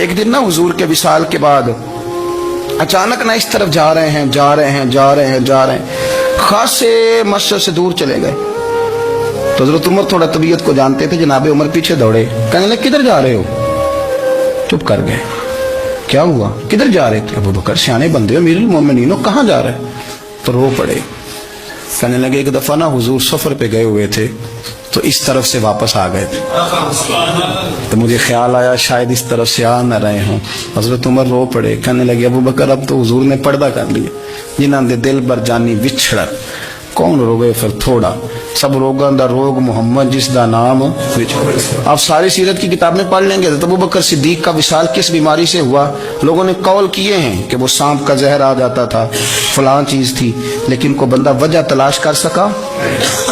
ایک دن نا حضور کے وصال کے بعد اچانک نہ اس طرف جا رہے ہیں خاصے مسجد سے دور چلے گئے. تو حضرت عمر تھوڑا طبیعت کو جانتے تھے. جناب عمر پیچھے دوڑے, کہنے لگے کدھر جا رہے ہو؟ چپ کر گئے. کیا ہوا؟ کدھر جا رہے تھے؟ ابو بکر سیانے بندے ہو, امیر المومنین ہو, کہاں جا رہے؟ تو رو پڑے. کہنے لگے ایک دفعہ نا حضور سفر پہ گئے ہوئے تھے تو اس طرف سے واپس آ گئے تھے, تو مجھے خیال آیا شاید اس طرف سے آ نہ رہے ہوں. حضرت عمر رو پڑے. کہنے لگے ابو بکر اب تو حضور نے پردہ کر لیا. جنہاں دے دل بر جانی وچھڑ کون روگے پھر تھوڑا, سب روگاں دا روگ محمد جس دا نام. آپ ساری سیرت کی کتاب میں پڑھ لیں گے تو ابو بکر صدیق کا وصال کس بیماری سے ہوا. لوگوں نے قول کیے ہیں کہ وہ سانپ کا زہر آ جاتا تھا, فلاں چیز تھی, لیکن کو بندہ وجہ تلاش کر سکا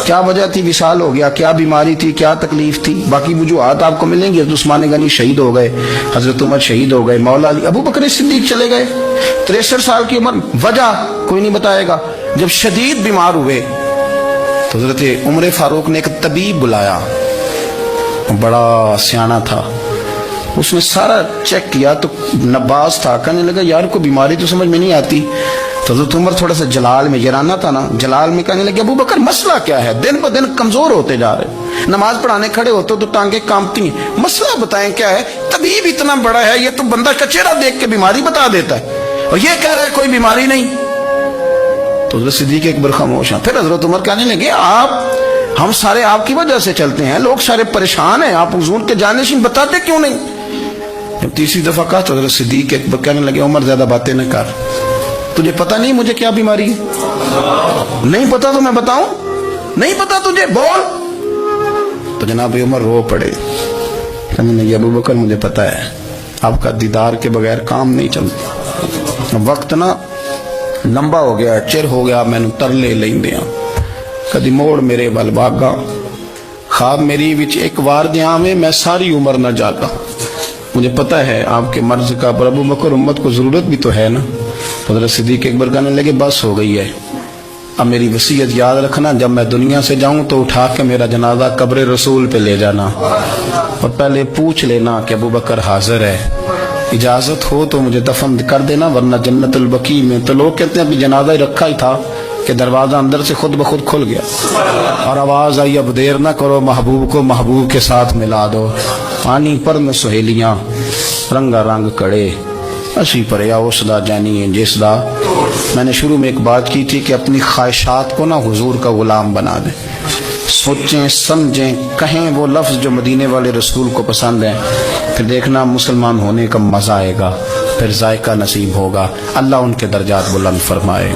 کیا وجہ تھی وصال ہو گیا, کیا بیماری تھی, کیا تکلیف تھی. باقی وجوہات آپ کو ملیں گے. عثمان غنی شہید ہو گئے, حضرت عمر شہید ہو گئے, مولا علی, ابو بکر صدیق چلے گئے 63 سال کی عمر. وجہ کوئی نہیں بتائے گا. جب شدید بیمار ہوئے تو حضرت عمر فاروق نے ایک طبیب بلایا, بڑا سیانا تھا. اس نے سارا چیک کیا تو نباز تھا. کہنے لگا یار کو بیماری تو سمجھ میں نہیں آتی. تو حضرت عمر تھوڑا سا جلال میں, یرانہ تھا نا, جلال میں کہنے لگے ابو بکر مسئلہ کیا ہے؟ دن ب دن کمزور ہوتے جا رہے, نماز پڑھانے کھڑے ہوتے تو ٹانگیں کانپتی ہیں. مسئلہ بتائیں کیا ہے؟ طبیب اتنا بڑا ہے, یہ تو بندہ کا چہرہ دیکھ کے بیماری بتا دیتا ہے, اور یہ کہہ رہا ہے کوئی بیماری نہیں. تو حضرت صدیق ایک بار خاموش ہیں. پھر حضرت عمر کہنے لگے ہم سارے آپ کی وجہ سے چلتے ہیں, لوگ سارے پریشان ہیں, آپ حضور کے جانشین بتاتے کیوں نہیں؟ جب تیسری دفعہ کہا تو حضرت صدیق ایک بار کہنے لگے عمر زیادہ باتیں نہ کر, تجھے پتہ نہیں مجھے کیا بیماری ہے؟ نہیں پتا تو میں بتاؤں؟ نہیں پتا تجھے, بول. تو جناب عمر رو پڑے. کہنے لگے ابو بکر مجھے پتا ہے آپ کا دیدار کے بغیر کام نہیں چلتا. وقت نا لمبا ہو گیا, چر ہو گیا, میں ترلے لیندیاں کدی موڑ میرے ول باگا, خواب میری وچ ایک وار دیاں میں ساری عمر نہ جاگا. مجھے پتہ ہے آپ کے مرض کا, پر ابو بکر امت کو ضرورت بھی تو ہے نا. حضرت صدیق ایک بار کہنے لگے بس ہو گئی ہے, اب میری وصیت یاد رکھنا, جب میں دنیا سے جاؤں تو اٹھا کے میرا جنازہ قبر رسول پہ لے جانا, اور پہلے پوچھ لینا کہ ابو بکر حاضر ہے, اجازت ہو تو مجھے دفن کر دینا, ورنہ جنت البقیع میں. تو لوگ کہتے ہیں ابھی جنازہ ہی رکھا ہی تھا کہ دروازہ اندر سے خود بخود کھل گیا, اور آواز آئی اب دیر نہ کرو, محبوب کو محبوب کے ساتھ ملا دو. پانی پر میں سہیلیاں رنگا رنگ کڑے, اسی پریا اس دا جانی جس دا. میں نے شروع میں ایک بات کی تھی کہ اپنی خواہشات کو نا حضور کا غلام بنا دیں, سوچیں سمجھیں کہیں وہ لفظ جو مدینے والے رسول کو پسند ہیں, پھر دیکھنا مسلمان ہونے کا مزہ آئے گا, پھر ذائقہ نصیب ہوگا. اللہ ان کے درجات بلند فرمائے.